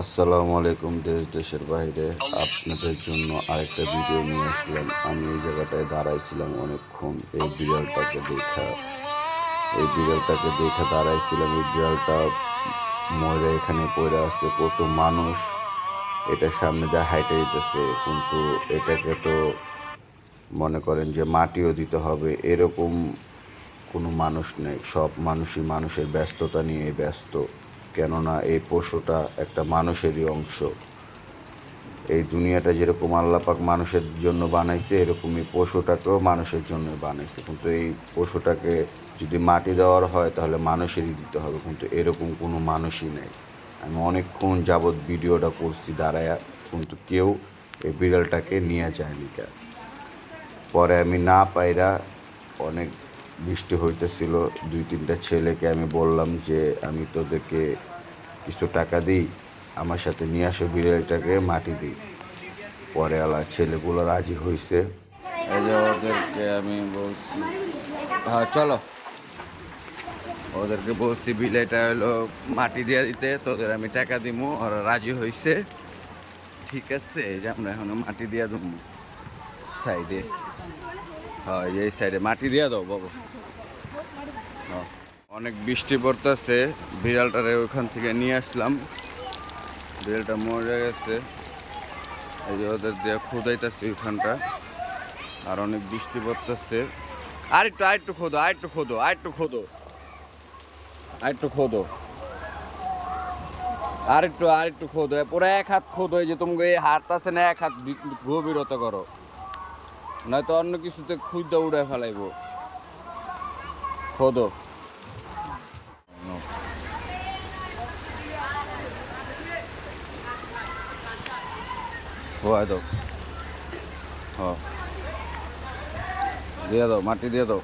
আসসালামু আলাইকুম। দেশের বাইরে আপনাদের জন্য আরেকটা ভিডিও নিয়ে আসলাম। আমি এই জায়গাটায় দাঁড়াইছিলাম অনেকক্ষণ এই বিড়ালটাকে দেখা দাঁড়াইছিলাম। এই বিড়ালটা মরে এখানে পড়ে আসছে, কত মানুষ এটার সামনে দিয়ে হাইটে দিতেছে, কিন্তু এটাকে তো মনে করেন যে মাটিও দিতে হবে, এরকম কোনো মানুষ নেই। সব মানুষই মানুষের ব্যস্ততা নিয়ে ব্যস্ত, কেননা এই পশুটা একটা মানুষেরই অংশ। এই দুনিয়াটা যেরকম আল্লাহ পাক মানুষের জন্য বানাইছে, এরকম এই পশুটাকেও মানুষের জন্য বানাইছে, কিন্তু এই পশুটাকে যদি মাটি দেওয়ার হয় তাহলে মানুষেরই দিতে হবে, কিন্তু এরকম কোনো মানুষই নেই। আমি অনেকক্ষণ যাবৎ ভিডিওটা করছি দাঁড়ায়া, কিন্তু কেউ এই বিড়ালটাকে নিয়ে যায়নি। পরে আমি না পাইরা, অনেক বৃষ্টি হইতেছিল, 2-3টা ছেলেকে আমি বললাম যে আমি তোদেরকে কিছু টাকা দিই, আমার সাথে নিয়ে আসো, বিড়ালটাকে মাটি দিই। পরে আলা ছেলেগুলো রাজি হয়েছে। এই যে ওদেরকে আমি বলছি, হ্যাঁ চলো, ওদেরকে বলছি বিলেটা হলো মাটি দিয়ে দিতে, তোদের আমি টাকা দিমু, ওরা রাজি হয়েছে। ঠিক আছে, এই যে আমরা এখন মাটি দিয়ে দেবো সাইডে। হ্যাঁ, এই সাইডে মাটি দিয়ে দাও বাবু। হ্যাঁ, অনেক বৃষ্টি পড়তেছে, বিড়ালটারে ওইখান থেকে নিয়ে আসলাম। বিড়ালটা মরে গেছে, এই যে ওদের দিয়ে খুদাইতেছে ওইখানটা, আর অনেক বৃষ্টি পড়তেছে। আরেকটু খোদো, আরেকটু খোদো, পুরো এক হাত খোদো। এই যে তোমাকে এই হাত আছে না, এক হাত গভীরতা করো, নয়তো অন্য কিছুতে খুঁজতে উড়ে ফেলাইবো। খোদো। খোয়াই দাও, হ্যাঁ দিয়ে দাও, মাটি দিয়ে দাও,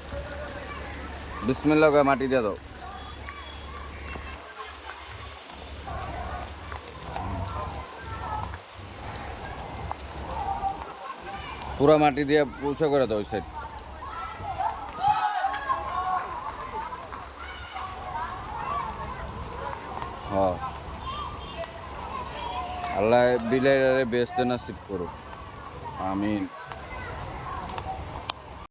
বিসমিল্লাহ করে মাটি দিয়ে দাও। পুরা মাটি দিয়ে উঁচু করে দাও ওই সাইড। হ্যাঁ, আল্লাহ বিলাইরে বেহেশতে নসিব করুক, আমিন।